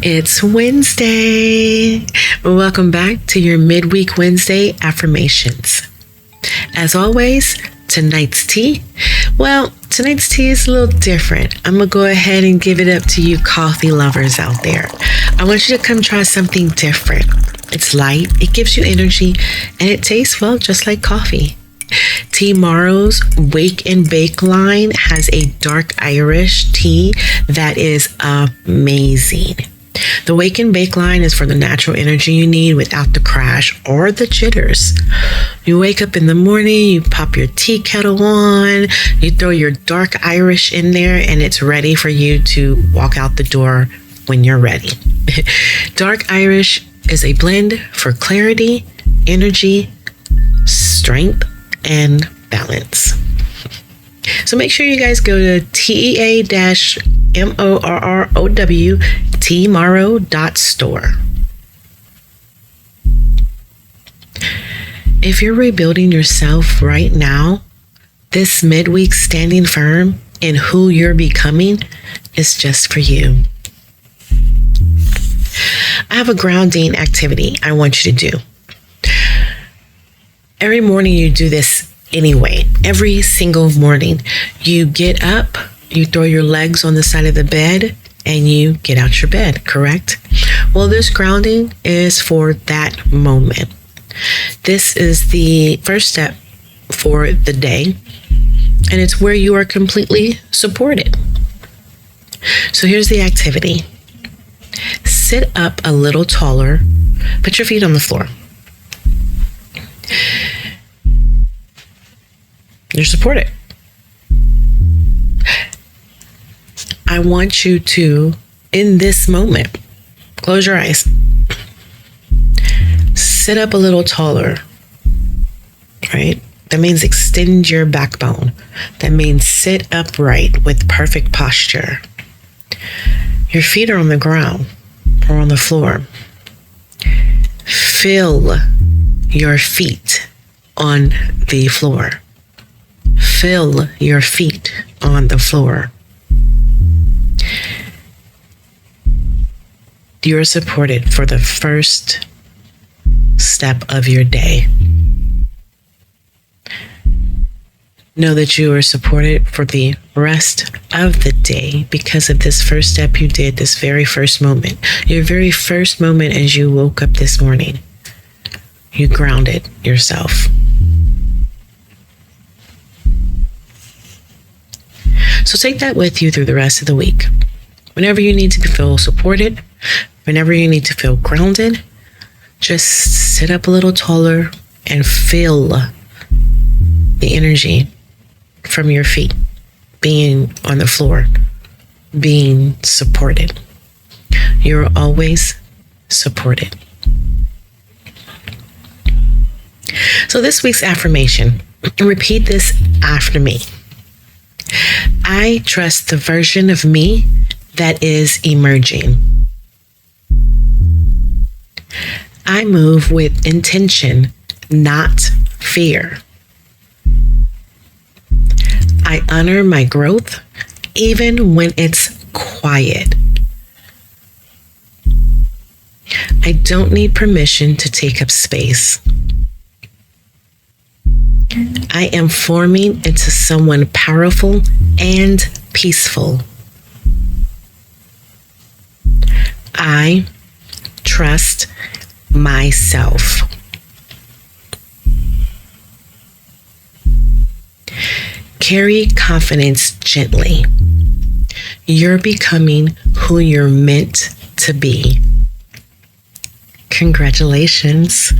It's Wednesday. Welcome back to your Midweek Wednesday affirmations. As always, tonight's tea. Well, tonight's tea is a little different. I'm going to go ahead and give it up to you coffee lovers out there. I want you to come try something different. It's light, it gives you energy, and it tastes, well, just like coffee. Tea-Morrow's Wake and Bake line has a dark Irish tea that is amazing. The Wake and Bake line is for the natural energy you need without the crash or the jitters. You wake up in the morning, you pop your tea kettle on, you throw your dark Irish in there, and it's ready for you to walk out the door when you're ready. Dark Irish is a blend for clarity, energy, strength, and balance. So make sure you guys go to TEA-MORROW Tea-Morrow.store. If you're rebuilding yourself right now, this midweek standing firm in who you're becoming is just for you. I have a grounding activity I want you to do. Every morning you do this anyway. Every single morning you get up, you throw your legs on the side of the bed, and you get out your bed, correct? Well, this grounding is for that moment. This is the first step for the day, and it's where you are completely supported. So here's the activity. Sit up a little taller, put your feet on the floor. You're supported. I want you to, in this moment, close your eyes. Sit up a little taller, right? That means extend your backbone. That means sit upright with perfect posture. Your feet are on the ground or on the floor. Feel your feet on the floor. Feel your feet on the floor. You're supported for the first step of your day. Know that you are supported for the rest of the day because of this first step you did, this very first moment. Your very first moment as you woke up this morning. You grounded yourself. So take that with you through the rest of the week. Whenever you need to feel supported, whenever you need to feel grounded, just sit up a little taller and feel the energy from your feet being on the floor, being supported. You're always supported. So this week's affirmation, repeat this after me. I trust the version of me that is emerging. I move with intention, not fear. I honor my growth even when it's quiet. I don't need permission to take up space. I am forming into someone powerful and peaceful. I trust myself. Carry confidence gently. You're becoming who you're meant to be. Congratulations.